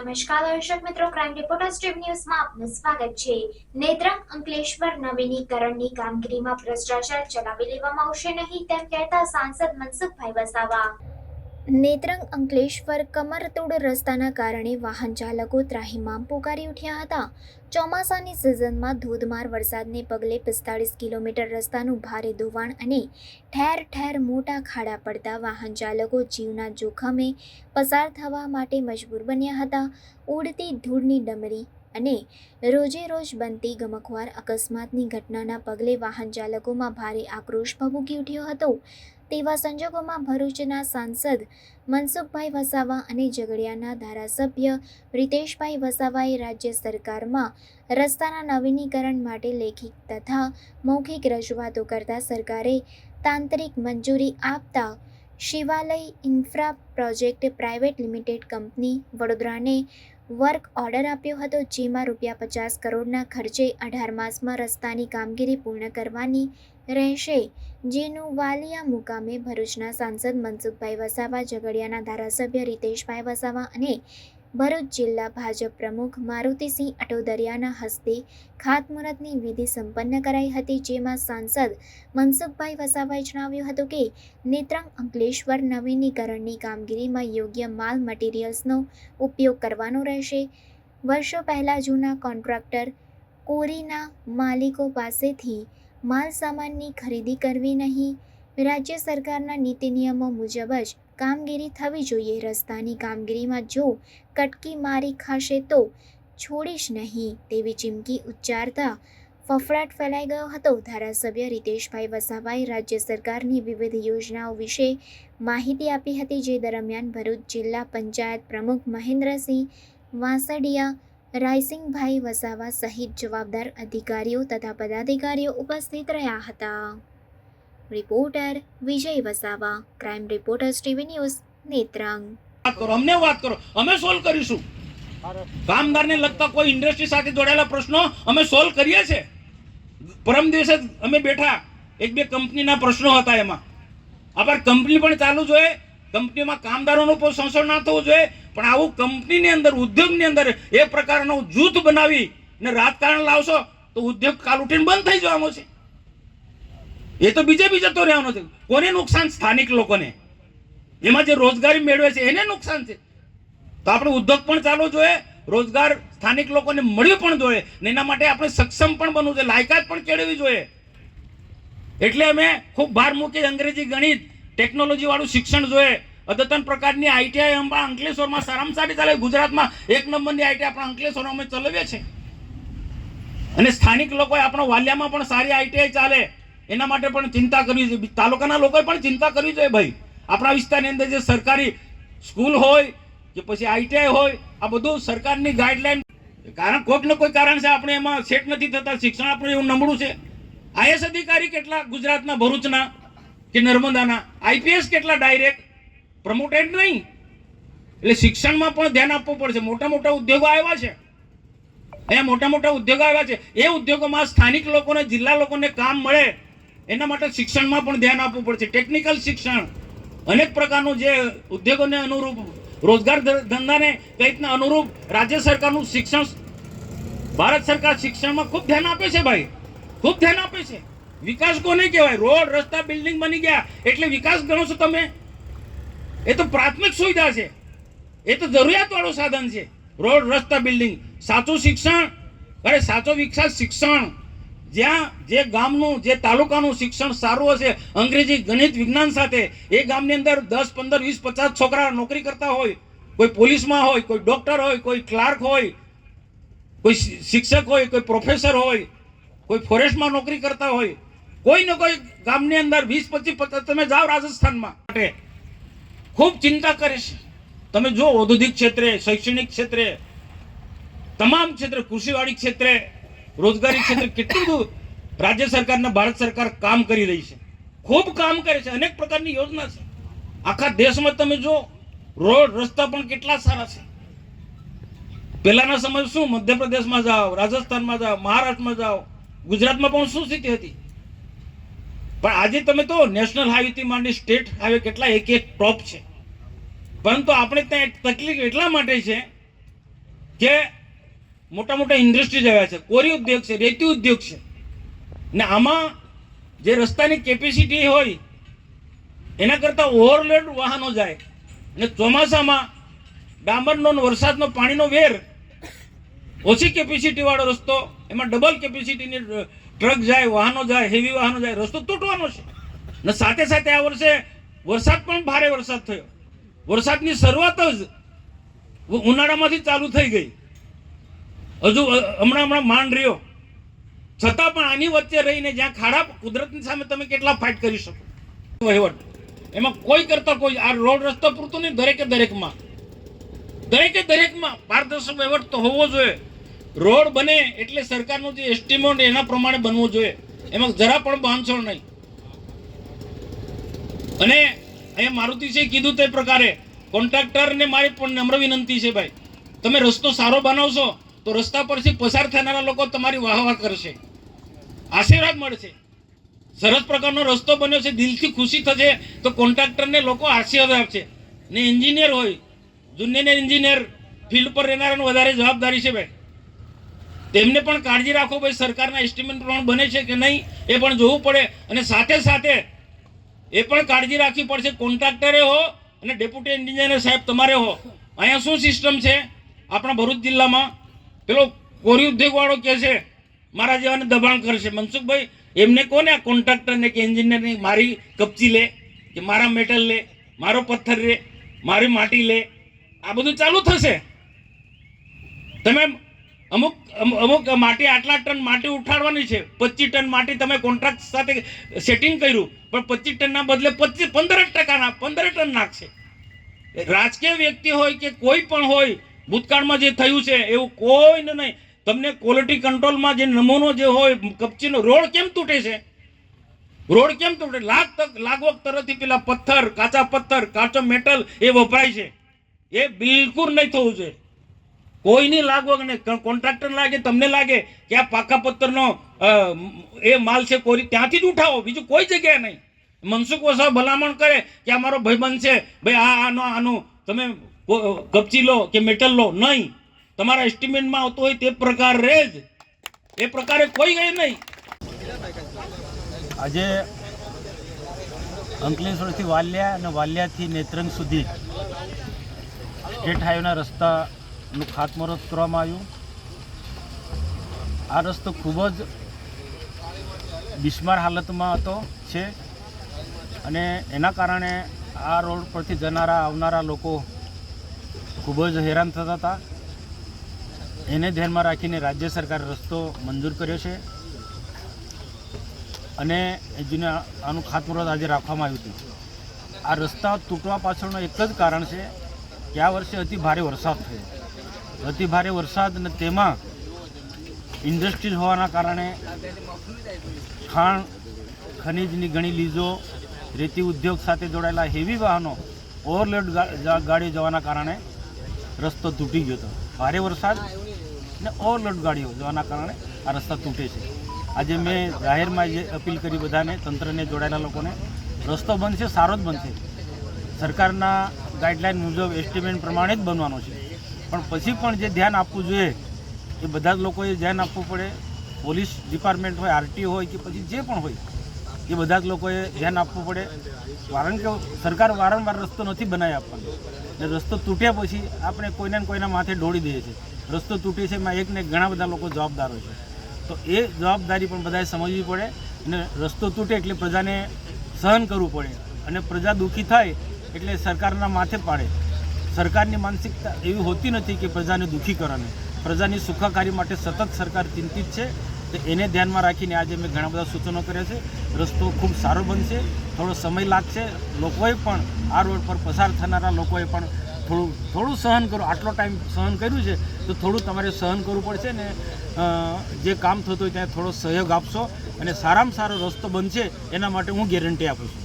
નમસ્કાર દર્શક મિત્રો, ક્રાઇમ રિપોર્ટર્સ ટીવી ન્યૂઝમાં આપનું સ્વાગત છે। નેત્રંગ અંકલેશ્વર નવીનીકરણની કામગીરીમાં ભ્રષ્ટાચાર ચલાવી લેવામાં આવશે નહીં તેમ કહેતા સાંસદ મનસુખભાઈ વસાવા। નેત્રંગ અંકલેશ્વર કમરતોડ રસ્તાના કારણે વાહન ચાલકો ત્રાહિમામ પોકારી ઉઠ્યા હતા। ચોમાસાની સિઝનમાં ધોધમાર વરસાદને પગલે 45 કિલોમીટર રસ્તાનું ભારે ધોવાણ અને ઠેર ઠેર મોટા ખાડા પડતા વાહન ચાલકો જીવના જોખમે પસાર થવા માટે મજબૂર બન્યા હતા। ઉડતી ધૂળની ડમરી અને રોજે રોજ બનતી ગમખ્વાર અકસ્માતની ઘટનાના પગલે વાહન ચાલકોમાં ભારે આક્રોશ ભભૂકી ઉઠ્યો હતો। તેવા સંજોગોમાં ભરૂચના સાંસદ મનસુખભાઈ વસાવા અને ઝઘડિયાના ધારાસભ્ય રીતેશભાઈ વસાવાએ રાજ્ય સરકારમાં રસ્તાના નવીનીકરણ માટે લેખિત તથા મૌખિક રજૂઆતો કરતા સરકારે તાંત્રિક મંજૂરી આપતા Shivalay infra project private limited company વડોદરાને વર્ક ઓર્ડર આપ્યો હતો, જેમાં ₹50 કરોડના ખર્ચે 18 માસમાં રસ્તાની કામગીરી પૂર્ણ કરવાની રહેશે, જેનું વાલિયા મુકામે ભરૂચના સાંસદ મનસુખભાઈ વસાવા, ઝઘડિયાના ધારાસભ્ય રીતેશભાઈ વસાવા અને ભરૂચ જિલ્લા ભાજપ પ્રમુખ મારુતિસિંહ અટોદરિયાના હસ્તે ખાતમુહૂર્તની વિધિ સંપન્ન કરાઈ હતી, જેમાં સાંસદ મનસુખભાઈ વસાવાએ જણાવ્યું હતું કે નેત્રંગ અંકલેશ્વર નવીનીકરણની કામગીરીમાં યોગ્ય માલ મટીરિયલ્સનો ઉપયોગ કરવાનો રહેશે। વર્ષો પહેલાં જૂના કોન્ટ્રાક્ટર કોરીના માલિકો પાસેથી માલ સામાનની ખરીદી કરવી નહીં, રાજ્ય સરકારના નીતિ નિયમો મુજબ જ કામગીરી થવી જોઈએ। રસ્તાની કામગીરીમાં જો કટકી મારી ખાશે તો છોડીશ નહીં તેવી ચીમકી ઉચ્ચારતા ફફડાટ ફેલાઈ ગયો હતો। ધારાસભ્ય રીતેશભાઈ વસાવાએ રાજ્ય સરકારની વિવિધ યોજનાઓ વિશે માહિતી આપી હતી, જે દરમિયાન ભરૂચ જિલ્લા પંચાયત પ્રમુખ મહેન્દ્રસિંહ વાંસડિયા, રાયસિંગભાઈ વસાવા સહિત જવાબદાર અધિકારીઓ તથા પદાધિકારીઓ ઉપસ્થિત રહ્યા હતા। Reporter Vijay Vasava, crime reporters TV news, Netrang. અમને વાત કરો, અમે સોલ્વ કરીશું। કામદારને લગતા કોઈ ઇન્ડસ્ટ્રી સાથે જોડાયેલા પ્રશ્નો અમે સોલ્વ કરીએ છીએ। પરમ દિવસે અમે બેઠા, એક બે કંપનીના પ્રશ્નો હતા, એમાં આપણે કંપની પણ ચાલુ જોઈએ, કંપનીમાં કામદારોનું પણ શોષણ ના થવું જોઈએ, પણ આવું કંપનીની અંદર, ઉદ્યોગની અંદર એ પ્રકારનું જૂથ બનાવી ને રાજકારણ લાવશો તો ઉદ્યોગ કાલ ઉઠીને બંધ થઈ જવાનો છે। એ તો બીજે તો રહેવાનો છે। કોને નુકસાન? સ્થાનિક લોકોને, એમાં જે રોજગારી મેળવે છે એને નુકસાન છે। તો આપણે ઉદ્યોગ પણ ચાલુ જોઈએ, રોજગાર સ્થાનિક લોકોને મળ્યું પણ જોઈએ, ને એના માટે આપણે સક્ષમ પણ બનવું જોઈએ, લાયકાત પણ કેળવવી જોઈએ। એટલે અમે ખૂબ ભાર મૂકી અંગ્રેજી, ગણિત, ટેકનોલોજી વાળું શિક્ષણ જોઈએ। અદ્યતન પ્રકારની આઈટીઆઈ અંકલેશ્વરમાં સારામાં સારી ચાલે, ગુજરાતમાં 1 નંબરની આઈટીઆઈ આપણા અંકલેશ્વરમાં અમે ચલાવીએ છીએ, અને સ્થાનિક લોકોએ આપણો વાલિયામાં પણ સારી આઈટીઆઈ ચાલે, એના માટે પણ ચિંતા કરવી જોઈએ। તાલુકાના લોકોએ પણ ચિંતા કરવી જોઈએ ભાઈ। આપણા વિસ્તારની અંદર જે સરકારી સ્કૂલ હોય કે પછી આઈટીઆઈ હોય, આ બધું સરકારની ગાઈડલાઈન, કારણ કોઈક ને કોઈ કારણ છે આપણે એમાં સેટ નથી થતા, શિક્ષણ આપણું એવું નબળું છે। આઈએસ અધિકારી કેટલા ગુજરાતના, ભરૂચના કે નર્મદાના, આઈપીએસ કેટલા ડાયરેક્ટ પ્રમોટેડ નહીં, એટલે શિક્ષણમાં પણ ધ્યાન આપવું પડશે। મોટા મોટા ઉદ્યોગો આવ્યા છે, અહીંયા મોટા મોટા ઉદ્યોગો આવ્યા છે, એ ઉદ્યોગોમાં સ્થાનિક લોકોને, જિલ્લા લોકોને કામ મળે એના માટે શિક્ષણમાં પણ ધ્યાન આપવું પડશે। ટેકનિકલ શિક્ષણ, અનેક પ્રકારનું જે ઉદ્યોગોને અનુરૂપ, રોજગાર ધંધાને કઈ રીતના અનુરૂપ રાજ્ય સરકારનું શિક્ષણ, ભારત સરકાર શિક્ષણમાં ખૂબ ધ્યાન આપે છે ભાઈ, ખૂબ ધ્યાન આપે છે। વિકાસ કોને કહેવાય? રોડ, રસ્તા, બિલ્ડિંગ બની ગયા એટલે વિકાસ ગણો છો તમે? એ તો પ્રાથમિક સુવિધા છે, એ તો જરૂરિયાત વાળું સાધન છે, રોડ, રસ્તા, બિલ્ડિંગ। સાચું શિક્ષણ, અરે સાચો વિકાસ શિક્ષણ, જ્યાં જે ગામનું, જે તાલુકાનું શિક્ષણ સારું હશે, અંગ્રેજી, ગણિત, વિજ્ઞાન સાથે, એ ગામની અંદર 10, 15, 20, 50 છોકરા નોકરી કરતા હોય, કોઈ પોલીસમાં હોય, કોઈ ડોક્ટર હોય, કોઈ ક્લાર્ક હોય, કોઈ શિક્ષક હોય, કોઈ પ્રોફેસર હોય, કોઈ ફોરેસ્ટમાં નોકરી કરતા હોય, કોઈ ને કોઈ ગામની અંદર 20, 25, 50, તમે જાઓ રાજસ્થાનમાં, ખૂબ ચિંતા કરે છે। તમે જો ઔદ્યોગિક ક્ષેત્રે, શૈક્ષણિક ક્ષેત્રે, તમામ ક્ષેત્રે, કૃષિવાડી ક્ષેત્રે, રોજગારી ક્ષેત્રે કેટલું બધું રાજ્ય સરકારના, ભારત સરકાર કામ કરી રહી છે, ખૂબ કામ કરે છે, અનેક પ્રકારની યોજના છે। આખા દેશમાં તમે જો રોડ, રસ્તા પણ કેટલા સારા છે। પહેલાના સમય શું, મધ્યપ્રદેશમાં જાઓ, રાજસ્થાનમાં જાઓ, મહારાષ્ટ્રમાં જાઓ, ગુજરાતમાં પણ શું સ્થિતિ હતી, પણ આજે તમે તો નેશનલ હાઈવેથી માંડી સ્ટેટ હાઈવે કેટલા એક ટોપ છે। પરંતુ આપણે ત્યાં તકલીફ એટલા માટે છે કે મોટા મોટા ઇન્ડસ્ટ્રીઝ આવ્યા છે, કોરી ઉદ્યોગ છે, રેતી ઉદ્યોગ છે, ને આમાં જે રસ્તાની કેપેસિટી હોય એના કરતાં ઓવરલોડ વાહનો જાય, અને ચોમાસામાં ડામરનો ને વરસાદનો પાણીનો વેર, ઓછી કેપેસિટી વાળો રસ્તો, એમાં ડબલ કેપેસિટીની ટ્રક જાય, વાહનો જાય, હેવી વાહનો જાય, રસ્તો તૂટવાનો છે. ને સાથે સાથે આ વર્ષે વરસાદ પણ ભારે વરસાદ થયો. વરસાદની શરૂઆત જ ઉનાળામાંથી ચાલુ થઈ ગઈ, હજુ હમણાં માંડ રહ્યો, છતાં પણ આની વચ્ચે રહીને જ્યાં ખાડા, કુદરતની સામે તમે કેટલા ફાઇટ કરી શકો. વહીવટ એમાં કોઈ કરતા કોઈ, આ રોડ રસ્તો પૂરતું નહીં, દરેકે દરેકમાં પારદર્શક વહીવટ તો હોવો જોઈએ. રોડ બને એટલે સરકારનું જે એસ્ટિમેટ એના પ્રમાણે બનવું જોઈએ, એમાં જરા પણ બાંધછોડ નહીં. અને અહીંયા મારુતિસિંહે કીધું તે પ્રકારે કોન્ટ્રાક્ટરને મારી પણ નમ્ર વિનંતી છે, ભાઈ તમે રસ્તો સારો બનાવશો તો રસ્તા પરથી પસાર થનારા લોકો તમારી વાહ કરશે, આશીર્વાદ મળશે. સરસ પ્રકારનો રસ્તો બન્યો છે, દિલથી ખુશી થશે તો કોન્ટ્રાક્ટરને લોકો આશીર્વાદ આપશે. ને એન્જિનિયર હોય, જુનિયર એન્જિનિયર ફિલ્ડ પર રહેનારાને વધારે જવાબદારી છે ભાઈ, તેમને પણ કાળજી રાખો ભાઈ, સરકારના એસ્ટિમેટ પ્રમાણે બને છે કે નહીં એ પણ જોવું પડે. અને સાથે સાથે એ પણ કાળજી રાખવી પડશે, કોન્ટ્રાક્ટરે હો અને ડેપ્યુટી એન્જિનિયર સાહેબ તમારે હો. અહીંયા શું સિસ્ટમ છે આપણા ભરૂચ જિલ્લામાં, પેલો કોરી ઉદ્યોગ વાળો કહે છે મારા જેવાને દબાણ કરશે. મનસુખભાઈ, એમને કોને આ કોન્ટ્રાક્ટરને કે એન્જિનિયરને મારી કપચી લે, કે મારા મેટલ લે, મારો પથ્થર લે, મારી માટી લે, આ બધું ચાલુ થશે. તમે અમુક માટી, આટલા ટન માટી ઉઠાડવાની છે, 25 ટન માટી તમે કોન્ટ્રાક્ટ સાથે સેટિંગ કર્યું, પણ 25 ટનના બદલે 15 ટન નાખશે. રાજકીય વ્યક્તિ હોય કે કોઈ પણ હોય, ભૂતકાળમાં જે થયું છે એવું કોઈને નહીં. તમને ક્વોલિટી કંટ્રોલમાં જે નમૂનો જે હોય કપચીનો, રોડ કેમ તૂટે છે? રોડ કેમ તૂટે? લાગવગ તરફથી પેલા પથ્થર, કાચા પથ્થર, કાચો મેટલ એ વપરાય છે. એ બિલકુલ નહીં થવું જોઈએ. કોઈની લાગવગ નહીં. કોન્ટ્રાક્ટર લાગે, તમને લાગે કે આ પાકા પથ્થરનો એ માલ છે કોરી, ત્યાંથી જ ઉઠાવો, બીજું કોઈ જગ્યાએ નહીં. મનસુખ વસાવા ભલામણ કરે કે આ મારો ભાઈબંધ છે ભાઈ, આનું તમે કપચી લો કે મેટલ લો, નહીં. તમારા એસ્ટિમેટમાં આવતો હોય તે પ્રકારે જ, એ પ્રકારે કોઈ ગઈ નહીં. આજે અંકલેશ્વરથી વાલિયા અને વાલિયાથી નેત્રંગ સુધી સ્ટેટ હાઈવેના રસ્તાનું ખાતમુહૂર્ત કરવામાં આવ્યું. આ રસ્તો ખૂબ જ બિસ્માર હાલતમાં છે, અને એના કારણે આ રોડ પરથી આવનારા લોકો ખૂબ જ હેરાન થતા હતા. એને ધ્યાનમાં રાખીને રાજ્ય સરકારે રસ્તો મંજૂર કર્યો છે, અને આનું ખાતમુહૂર્ત આજે રાખવામાં આવ્યું હતું. આ રસ્તા તૂટવા પાછળનું એક જ કારણ છે કે આ વર્ષે અતિ ભારે વરસાદ થયો. અતિ ભારે વરસાદ, અને તેમાં ઇન્ડસ્ટ્રીઝ હોવાના કારણે ખાણ ખનીજની ઘણી લીઝો, રેતી ઉદ્યોગ સાથે જોડાયેલા હેવી વાહનો, ઓવરલોડ ગાડીઓ જવાના કારણે રસ્તો તૂટી ગયો હતો. ભારે વરસાદ ને ઓવરલોડ ગાડીઓ જવાના કારણે આ રસ્તા તૂટે છે. આજે મેં જાહેરમાં જે અપીલ કરી બધાને, તંત્રને, જોડાયેલા લોકોને, રસ્તો બનશે, સારો જ બનશે, સરકારના ગાઈડલાઇન મુજબ એસ્ટિમેટ પ્રમાણે જ બનવાનો છે. પણ પછી પણ જે ધ્યાન આપવું જોઈએ એ બધા જ લોકોએ ધ્યાન આપવું પડે. પોલીસ ડિપાર્ટમેન્ટ હોય, આરટીઓ હોય કે પછી જે પણ હોય, એ બધા જ લોકોએ ધ્યાન આપવું પડે. કારણ કે સરકાર વારંવાર રસ્તો નથી બનાવી આપવાનો, ને રસ્તો તૂટ્યા પછી આપણે કોઈને કોઈના માથે ઢોળી દઈએ છીએ. રસ્તો તૂટે છે એમાં એકને ઘણા બધા લોકો જવાબદાર હોય છે. તો એ જવાબદારી પણ બધાએ સમજવી પડે. અને રસ્તો તૂટે એટલે પ્રજાને સહન કરવું પડે, અને પ્રજા દુઃખી થાય એટલે સરકારના માથે પાડે. સરકારની માનસિકતા એવી હોતી નથી કે પ્રજાને દુઃખી કરવાની. પ્રજાની સુખાકારી માટે સતત સરકાર ચિંતિત છે. તો એને ધ્યાનમાં રાખીને આજે મેં ઘણા બધા સૂચનો કર્યા છે. રસ્તો ખૂબ સારો બનશે, થોડો સમય લાગશે. લોકોએ પણ આ રોડ પર પસાર થનારા લોકોએ પણ થોડું સહન કરો. આટલો ટાઈમ સહન કર્યું છે તો થોડું તમારે સહન કરવું પડશે, ને જે કામ થતું હોય ત્યાં થોડો સહયોગ આપશો, અને સારામાં સારો રસ્તો બનશે એના માટે હું ગેરંટી આપું છું.